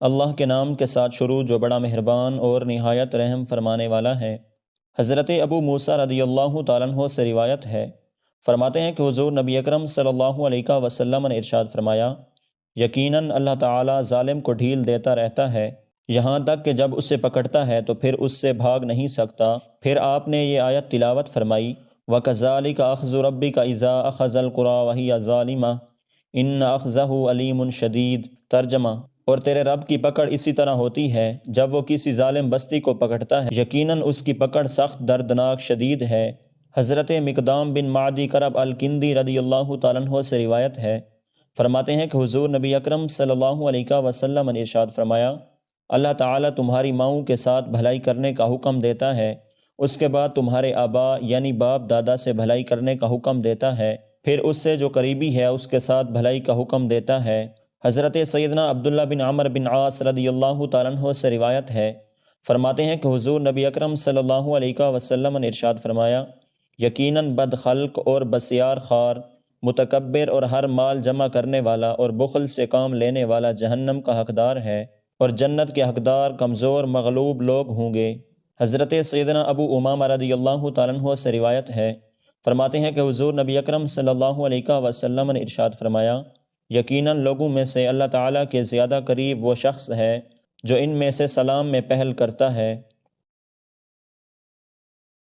اللہ کے نام کے ساتھ شروع جو بڑا مہربان اور نہایت رحم فرمانے والا ہے۔ حضرت ابو موسیٰ رضی اللہ تعالیٰ عنہ سے روایت ہے، فرماتے ہیں کہ حضور نبی اکرم صلی اللہ علیہ وسلم نے ارشاد فرمایا، یقیناً اللہ تعالیٰ ظالم کو ڈھیل دیتا رہتا ہے یہاں تک کہ جب اسے پکڑتا ہے تو پھر اس سے بھاگ نہیں سکتا۔ پھر آپ نے یہ آیت تلاوت فرمائی، وَكَذَلِكَ أَخْذُ رَبِّكَ إِذَا أَخَذَ الْقُرَىٰ وَهِيَ ظَالِمَةٌ إِنَّ أَخْذَهُ أَلِيمٌ شَدِيدٌ۔ ترجمہ: اور تیرے رب کی پکڑ اسی طرح ہوتی ہے جب وہ کسی ظالم بستی کو پکڑتا ہے، یقیناً اس کی پکڑ سخت دردناک شدید ہے۔ حضرت مقدام بن معدی کرب الکندی رضی اللہ تعالیٰ عنہ سے روایت ہے، فرماتے ہیں کہ حضور نبی اکرم صلی اللہ علیہ وسلم نے ارشاد فرمایا، اللہ تعالیٰ تمہاری ماؤں کے ساتھ بھلائی کرنے کا حکم دیتا ہے، اس کے بعد تمہارے آبا یعنی باپ دادا سے بھلائی کرنے کا حکم دیتا ہے، پھر اس سے جو قریبی ہے اس کے ساتھ بھلائی کا حکم دیتا ہے۔ حضرت سیدنا عبداللہ بن عمر بن عاص رضی اللہ تعالیٰ عنہ سے روایت ہے، فرماتے ہیں کہ حضور نبی اکرم صلی اللہ علیہ وسلم نے ارشاد فرمایا، یقیناً بد خلق اور بسیار خوار، متکبر اور ہر مال جمع کرنے والا اور بخل سے کام لینے والا جہنم کا حقدار ہے، اور جنت کے حقدار کمزور مغلوب لوگ ہوں گے۔ حضرت سیدنا ابو امامہ رضی اللہ تعالیٰ عنہ سے روایت ہے، فرماتے ہیں کہ حضور نبی اکرم صلی اللہ علیہ وسلم نے ارشاد فرمایا، یقیناً لوگوں میں سے اللہ تعالیٰ کے زیادہ قریب وہ شخص ہے جو ان میں سے سلام میں پہل کرتا ہے۔